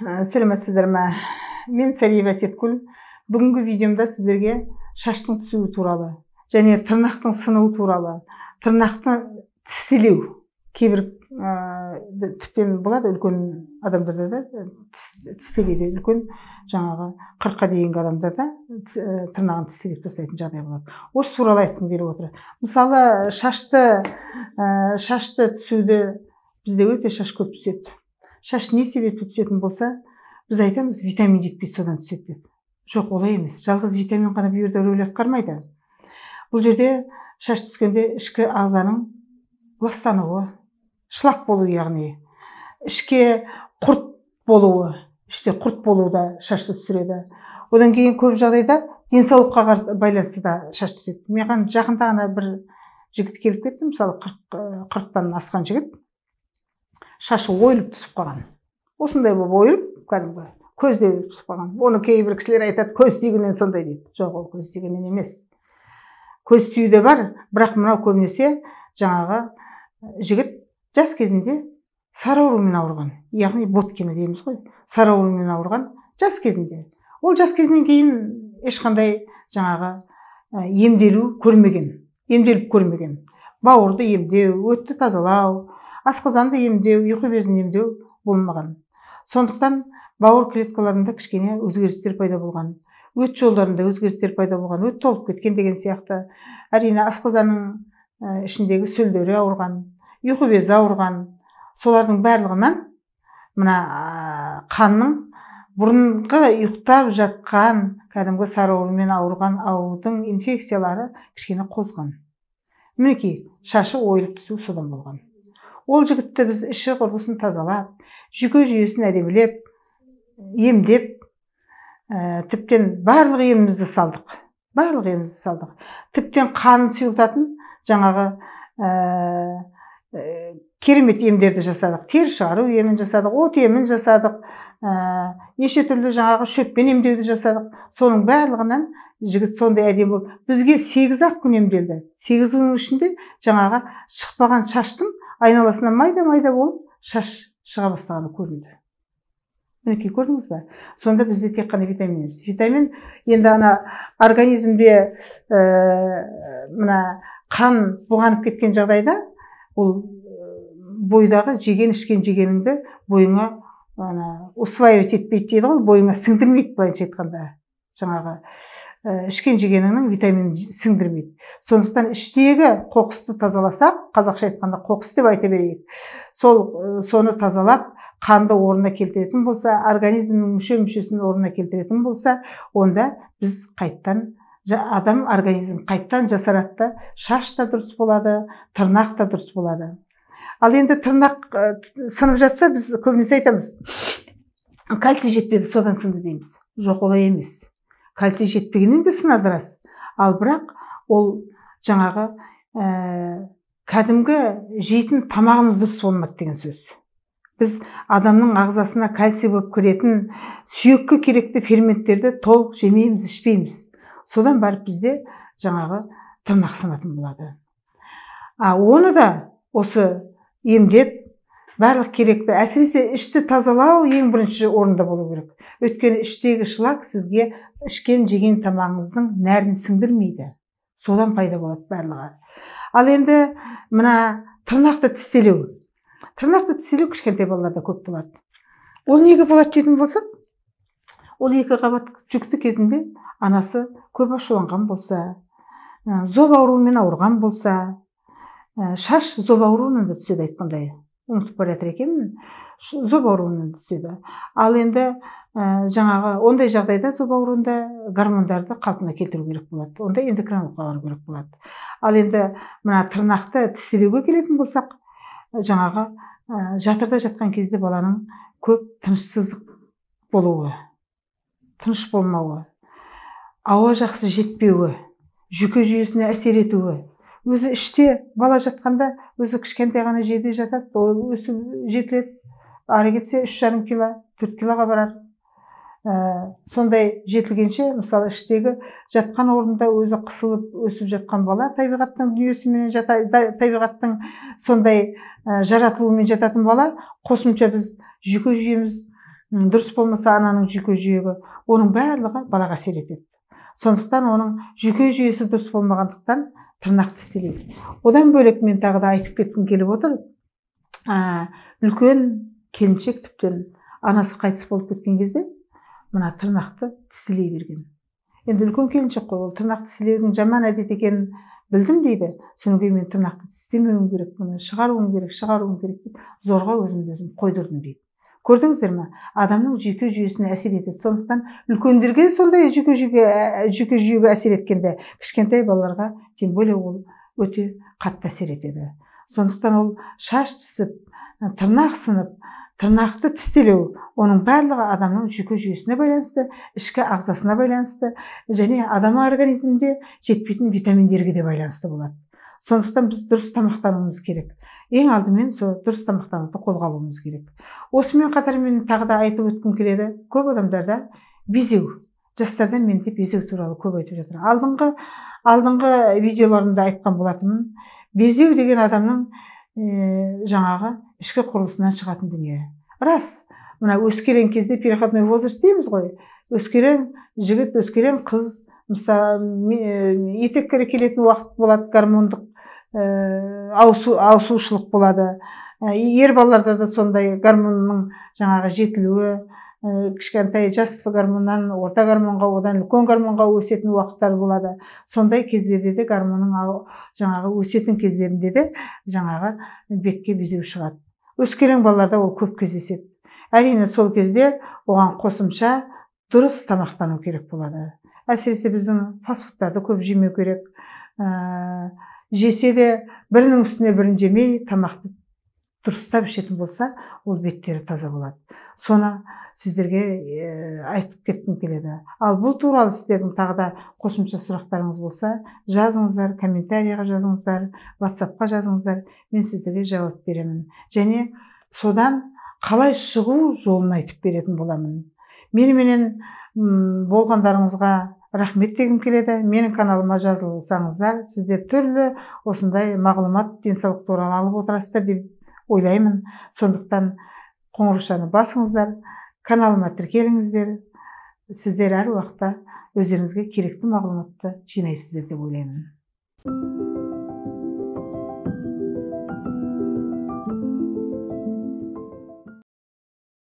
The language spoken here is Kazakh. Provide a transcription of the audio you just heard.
Сәлеметсіздер ме? Мен Сәлиба Сеткүл. Бүгінгі видеомда сіздерге шаштың түсуі туралы және тырнақтың сынуы туралы, тырнақты тістелеу кейбір тіппен болады, үлкен адамдарда да тістелейді, үлкен жаңағы 40-қа дейінгі адамдарда тырнағын тістелеп тастайтын жағдай болады. Осы туралы айтқым келіп отыр. Мысалы, шашты түсуді бізде өте шаш көп түседі. Шаш не себепті түсетін болса, біз айтамыз, витамин жетпейді, содан түседі деп. Жоқ, олай емес. Жалғыз витамин ғана бұл жерде рөл атқармайды. Бұл жерде шаш түскенде ішкі ағзаның ластануы, шлак болуы, яғни ішке құрт болуы, іште құрт болуы да шашты түсіреді. Одан кейін көп жағдайда денсаулыққа байланысты да шаш түседі. Маған жақында ғана бір жігіт келіп кетті, мысалы 40-тан асқан жігіт, шашы ойылып түсіп қалған. Осындай болып ойылып, кәдімгі көзде түсіп қалған. Оны кейбір кісілер айтады, көз тигеннен сондай дейді. Жоқ, ол көз тигеннен емес. Көз тию де бар, бірақ мынау көбінесе жаңағы жігіт жас кезінде сары аурумен ауырған, яғни боткина дейміз ғой, сары аурумен ауырған жас кезінде. Ол жас кезінен кейін ешқандай жаңағы емделу көрмеген, емделіп көрмеген. Бауырды емдеу, өтті тазалау, асқазанды емдеу, ұйқы безін емдеу болмаған. Сондықтан бауыр клеткаларында кішкене өзгерістер пайда болған, өт жолдарында өзгерістер пайда болған, өт толып кеткен деген сияқты. Әрине асқазанның ішіндегі сөлдері ауырған, ұйқы безі ауырған. Солардың барлығынан мына қанның бұрынғы ұйықтап жатқан кәдімгі сары аурумен ауырған аурудың инфекциялары кішкене қозған. Мінекей, шашы ойылып түсу содан болған. Ол жігітті біз іші құрғысын тазалап, жүйке жүйесін әдемілеп, емдеп, тіптен барлық емімізді салдық. Тіптен қанын сұйылтатын жаңағы керемет емдерді жасадық. Тері шығару емін жасадық, от емін жасадық, неше түрлі жаңағы шөппен емдеуді жасадық. Соның барлығынан жігіт сондай әдемі болды. Бізге 8-ақ күн емделді. 8 күннің ішінде жаңағы шықпаған шаштың айналасынан майда-майда болып шаш шыға бастағаны көрінді. Мінекей, көрдіңіз бе? Сонда бізде тек қана витамин емес. Витамин енді ана организмде мына қан бұғанып кеткен жағдайда, ол бойдағы ішкен жегеніңді бойыңа усваивать етпейді дейді ғой, бойыңа сіңдірмейді, былайша айтқанда. Жаңағы ішкен жегеніңнің витаминін сіңдірмейді. Сондықтан іштегі қоқысты тазаласақ, қазақша айтқанда қоқыс деп айта берейік. Соны тазалап, қанды орнына келтіретін болса, организмнің мүшесін орнына келтіретін болса, онда біз адам организм қайттан жасарады, шаш та дұрыс болады, тырнақ та дұрыс болады. Ал енді тырнақ сынып жатса, біз көбінесе айтамыз, кальций жетпеді, содан сынды дейміз. Жоқ, олай емес. Кальций жетпегеннен де сынады рас. Ал бірақ ол жаңағы кәдімгі жейтін тамағымыз дұрыс болмады деген сөз. Біз адамның ағзасына кальций болып кіретін сүйекке керекті ферменттерді толық жемейміз, ішпейміз. Содан барып бізде жаңағы тырнақ сынатын болады. Оны да осы емдеп, барлық керекті, әсіресе ішті тазалау ең бірінші орында болу керек. Өйткені іштегі шлак сізге ішкен жеген тамағыңыздың нәрін сіңдірмейді. Содан пайда болады барлығы. Ал енді мына тырнақты тістелеу. Тырнақты тістелеу кішкентай балаларда көп болады. Ол неге болады дейтін болсақ, ол 2 қабат жүкті кезінде анасы көп ашуланған болса, зоб ауруымен ауырған болса, шаш зоб ауруынан да түседі айтқандай. Ұмытып бара жатыр екенмін. Зоб ауруынан да түседі. Ал енді жаңағы ондай жағдайда зоб ауруында гормондарды қалпына келтіру керек болады. Онда эндокринологқа бару керек болады. Ал енді мына тырнақты тістелеуге келетін болсақ, жаңағы жатырда жатқан кезде баланың көп тынышсыздық болуы, тыныш болмауы, ауа жақсы жетпеуі, жүйке жүйесіне әсер етуі. Өзі іште бала жатқанда, өзі кішкентай ғана жерде жатады, ол өсіп жетіледі, ары кетсе 3,5 кило, 4 килоға барар. Сондай жетілгенше, мысалы іштегі жатқан орнында өзі қысылып өсіп жатқан бала, табиғаттың дүниесімен табиғаттың сондай жаратылуымен жататын бала, қосымша біз жүйке жүйеміз дұрыс болмаса ананың жүйке жүйегі, оның барлығы балаға әсер етеді. Сондықтан оның жүйке жүйесі дұрыс болмағандықтан тырнақ тістелейді. Одан бөлек мен тағы да айтып кеткім келіп отыр. Үлкен келіншек тіптен анасы қайтыс болып кеткен кезде мына тырнақты тістелей берген. Енді үлкен келіншек қой, ол тырнақты тістелеудің жаман әдет екенін білдім дейді. Содан кейін мен тырнақты тістемеуім керек, мұны шығаруым керек деп зорға өзімді өзім қойдырдым дейді. Көрдіңіздер ме? Адамның жүйке жүйесіне әсер етеді. Сондықтан үлкендерге сондай жүйке жүйеге әсер еткенде, кішкентай балаларға тем более ол өте қатты әсер етеді. Сондықтан ол шаш түсіп, тырнақ сынып, тырнақты тістелеу, оның барлығы адамның жүйке жүйесіне байланысты, ішкі ағзасына байланысты және адам организмінде жетпейтін витаминдерге де байланысты болады. Сондықтан біз дұрыс тамақтануымыз керек. Ең алдымен сол дұрыс тамақтануды қолға алуымыз керек. Осымен қатар мен тағы да айтып өткім келеді. Көп адамдарда безеу, жастардан менде безеу туралы көп айтып жатыр. Алдыңғы видеоларымда айтқан болатынмын. Безеу деген адамның жаңағы ішкі құрылысынан шығатын дүние. Рас, мына өскелең кезде переходной возраст дейміз ғой. Өскелең жігіт, өскелең қыз, мысалы етеккері келетін уақыт болады, гормондық ауысушылық болады. Ер балаларда да сондай гормонның жаңағы жетілуі, кішкентай жас гормоннан орта гормонға, одан үлкен гормонға өсетін уақыттар болады. Сондай кездерде де гормонның жаңағы өсетін кездерінде де жаңағы бетке безеу шығады. Өскелең балаларда ол көп кездеседі. Әрине сол кезде оған қосымша дұрыс тамақтану керек болады. Әсіресе біздің фастфудтарды көп жемеу керек. Жесе де бірінің үстіне бірін жемей, тамақты дұрыстап ішетін болса, ол беттері таза болады. Соны сіздерге айтып кеткім келеді. Ал бұл туралы сіздердің тағы да қосымша сұрақтарыңыз болса, жазыңыздар, комментарияға жазыңыздар, WhatsApp-қа жазыңыздар, мен сіздерге жауап беремін. Және содан қалай шығу жолын айтып беретін боламын. Меніменен болғандарыңызға рахмет дегім келеді. Менің каналыма жазылсаңыздар, сіздер түрлі осындай мағлұмат денсаулық туралы алып отырасыздар деп ойлаймын. Сондықтан қоңырашаны басыңыздар, каналыма тіркеліңіздер. Сіздер әр уақытта өздеріңізге керекті мағлұматты жинайсыздар деп ойлаймын.